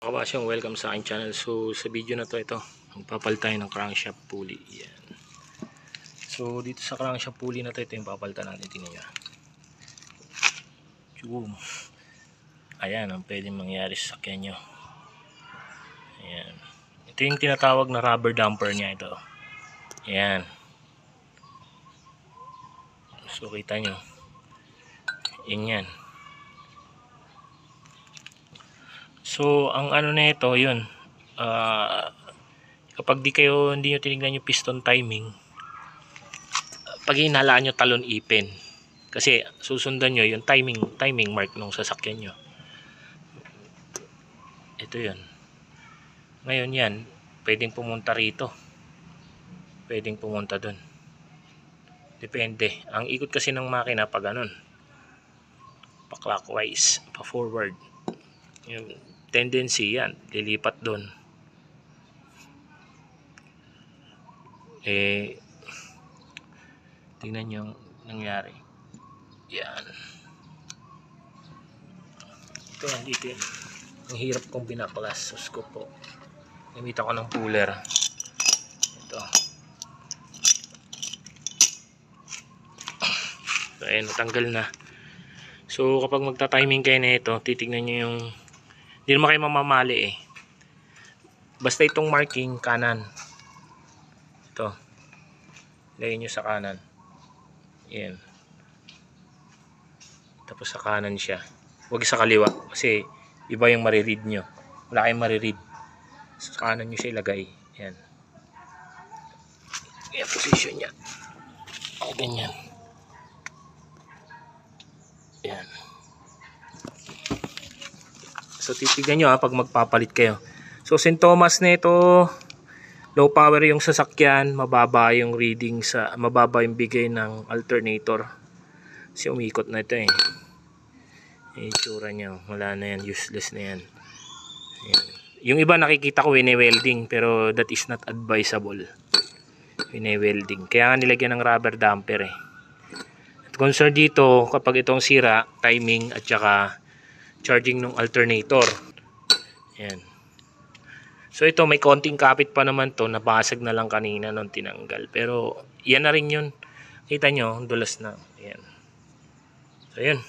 Kabasyong, welcome sa aking channel. So sa video na to, ito magpapalit tayo ng crankshaft pulley. Yan. So dito sa crankshaft pulley na to, ito yung papalitan natin. Tingnan nyo. Boom. Ayan ang pwedeng mangyari sa sakyan nyo. Ayan. Ito yung tinatawag na rubber damper nya ito. Ayan. So kita nyo, yan. So ang ano na ito, yun, kapag hindi nyo tinignan yung piston timing, pag hinalaan nyo talon ipin, kasi susundan nyo yung timing mark nung sasakyan nyo. Ito yun. Ngayon yan, pwedeng pumunta rito, pwedeng pumunta dun, depende. Ang ikot kasi ng makina pag ganun, pa clockwise, pa forward, yung tendency yan, lilipat doon. Tingnan nyo yung nangyari. Yan. Ito yan, dito yan. Ang hirap kong binaklas. Sus ko po. Gamit ako ng puller. Ito. So, ayan, natanggal na. So, kapag magta-timing kayo na ito, titignan nyo yung, hindi naman kayo mamamali eh. Basta itong marking kanan. Ito. Lagay nyo sa kanan. Yan. Tapos sa kanan siya. Huwag sa kaliwa. Kasi iba yung mariread nyo. Wala kayong mariread. Sa kanan nyo siya ilagay. Yan. Yan position nya. Ay, ganyan. Yan. So titigan nyo pag magpapalit kayo. So sintomas na ito, low power yung sasakyan, mababa yung reading mababa yung bigay ng alternator. Kasi umikot na ito eh. Yung itsura niya, wala na yan, useless na yan. Ayan. Yung iba nakikita ko wine-welding, pero that is not advisable. Wine-welding. Kaya nga nilagyan ng rubber damper eh. At concern dito, kapag itong sira, timing at saka charging ng alternator. Ayan. So ito may konting kapit pa naman to, nabasag na lang kanina nung tinanggal. Pero yan na rin yun. Kita nyo, dulas na. Ayan. So yun.